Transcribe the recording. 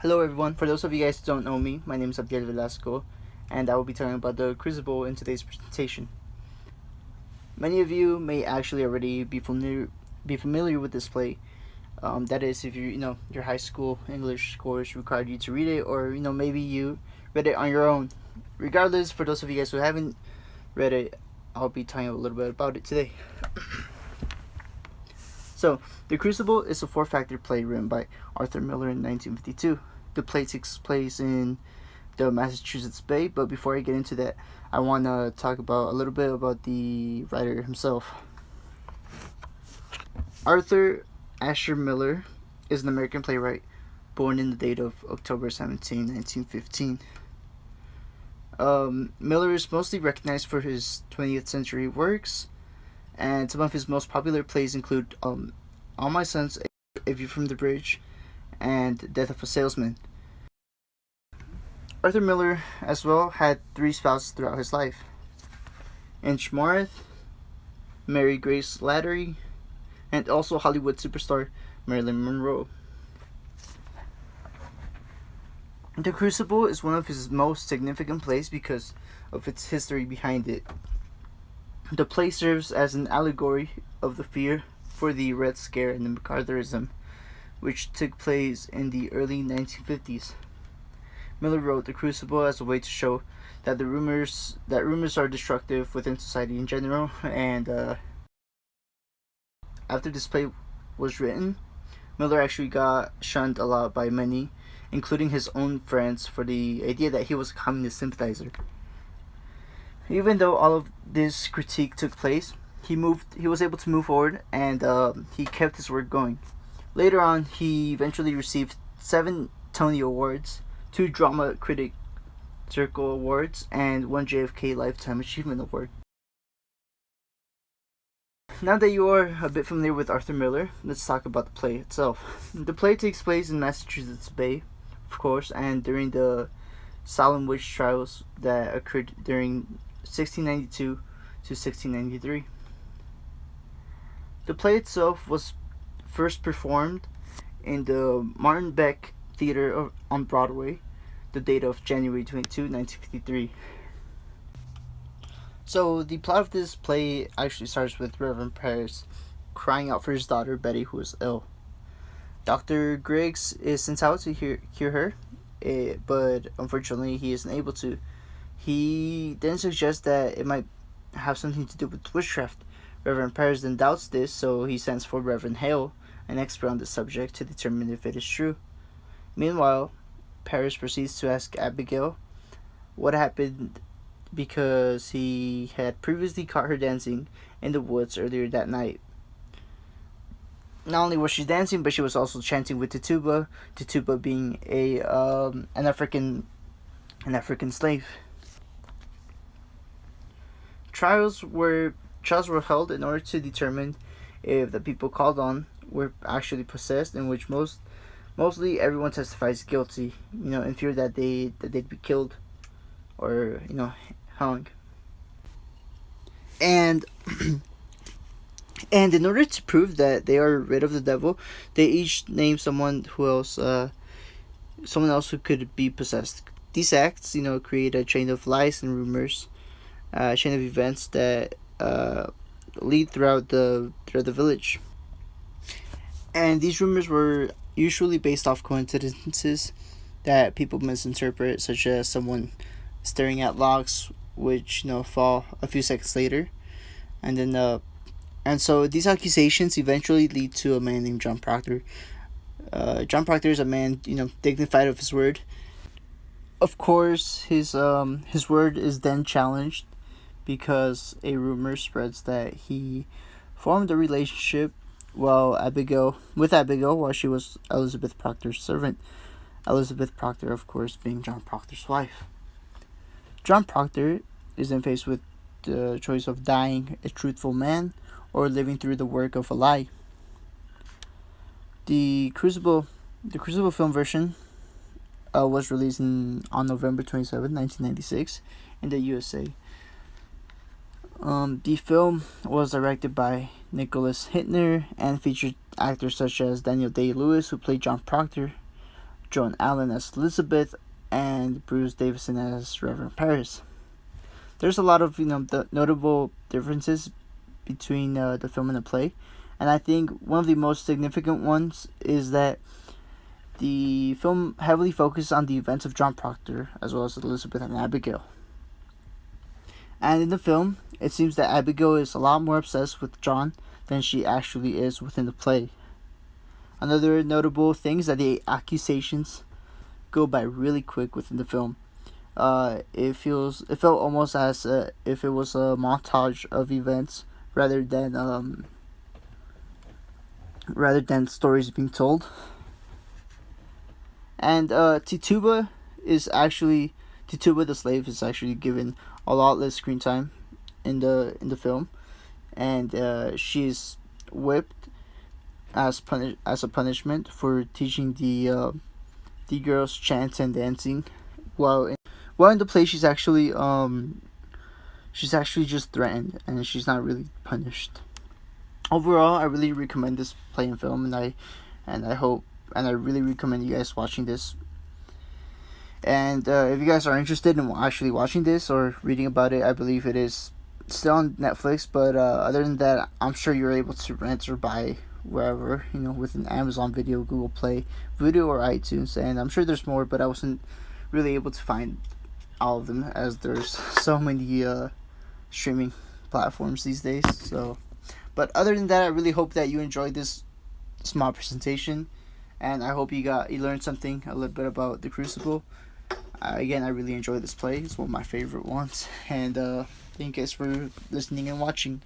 Hello everyone, for those of you guys who don't know me, my name is Abdiel Velasco, and I will be talking about the Crucible in today's presentation. Many of you may actually already be familiar with this play. That is, if your high school English course required you to read it, or maybe you read it on your own. Regardless, for those of you guys who haven't read it, I'll be telling you a little bit about it today. So, The Crucible is a four-factor play written by Arthur Miller in 1952. The play takes place in the Massachusetts Bay, but before I get into that, I want to talk about a little bit about the writer himself. Arthur Asher Miller is an American playwright born in the date of October 17, 1915. Miller is mostly recognized for his 20th century works, and some of his most popular plays include All My Sons, A View from the Bridge, and Death of a Salesman. Arthur Miller, as well, had three spouses throughout his life: Inge Morris, Mary Grace Lattery, and also Hollywood superstar Marilyn Monroe. The Crucible is one of his most significant plays because of its history behind it. The play serves as an allegory of the fear for the Red Scare and the MacArthurism, which took place in the early 1950s. Miller wrote The Crucible as a way to show that rumors are destructive within society in general, and after this play was written, Miller actually got shunned a lot by many, including his own friends, for the idea that he was a communist sympathizer. Even though all of this critique took place, he was able to move forward, and he kept his work going. Later on, he eventually received 7 Tony Awards, 2 Drama Critic Circle Awards, and 1 JFK Lifetime Achievement Award. Now that you are a bit familiar with Arthur Miller, let's talk about the play itself. The play takes place in Massachusetts Bay, of course, and during the Salem witch trials that occurred during 1692 to 1693. The play itself was first performed in the Martin Beck Theater on Broadway, the date of January 22, 1953. So the plot of this play actually starts with Reverend Paris crying out for his daughter Betty, who is ill. Dr. Griggs is sent out to cure her, but unfortunately he isn't able to. He then suggests that it might have something to do with witchcraft. Reverend Paris then doubts this, so he sends for Reverend Hale, an expert on the subject, to determine if it is true. Meanwhile, Paris proceeds to ask Abigail what happened, because he had previously caught her dancing in the woods earlier that night. Not only was she dancing, but she was also chanting with the tuba being an African slave. Trials were held in order to determine if the people called on were actually possessed, in which mostly everyone testifies guilty, in fear that they'd be killed or hung. And and in order to prove that they are rid of the devil, they each name someone else who could be possessed. These acts, create a chain of lies and rumors, a chain of events that lead throughout the village. And these rumors were usually based off coincidences that people misinterpret, such as someone staring at logs which fall a few seconds later, and so these accusations eventually lead to a man named John Proctor. John Proctor is a man dignified of his word. Of course, his word is then challenged because a rumor spreads that he formed a relationship with Abigail while she was Elizabeth Proctor's servant. Elizabeth Proctor, of course, being John Proctor's wife. John Proctor is then faced with the choice of dying a truthful man or living through the work of a lie. The Crucible film version was released on November 27, 1996 in the USA. The film was directed by Nicholas Hintner and featured actors such as Daniel Day-Lewis, who played John Proctor, Joan Allen as Elizabeth, and Bruce Davison as Reverend Paris. There's a lot of notable differences between the film and the play, and I think one of the most significant ones is that the film heavily focuses on the events of John Proctor as well as Elizabeth and Abigail. And in the film, it seems that Abigail is a lot more obsessed with John than she actually is within the play. Another notable thing is that the accusations go by really quick within the film. It felt almost as if it was a montage of events rather than stories being told. And Tituba the slave is actually given a lot less screen time in the film, and she's whipped as a punishment for teaching the girls chants and dancing, while in the play she's actually just threatened and she's not really punished. Overall, I really recommend this play and film, and I really recommend you guys watching this. And if you guys are interested in actually watching this or reading about it, I believe it is still on Netflix. But other than that, I'm sure you're able to rent or buy wherever, within Amazon Video, Google Play Video, or iTunes. And I'm sure there's more, but I wasn't really able to find all of them as there's so many streaming platforms these days. So, but other than that, I really hope that you enjoyed this small presentation, and I hope you learned something a little bit about the Crucible. Again, I really enjoyed this play. It's one of my favorite ones, and thank you guys for listening and watching.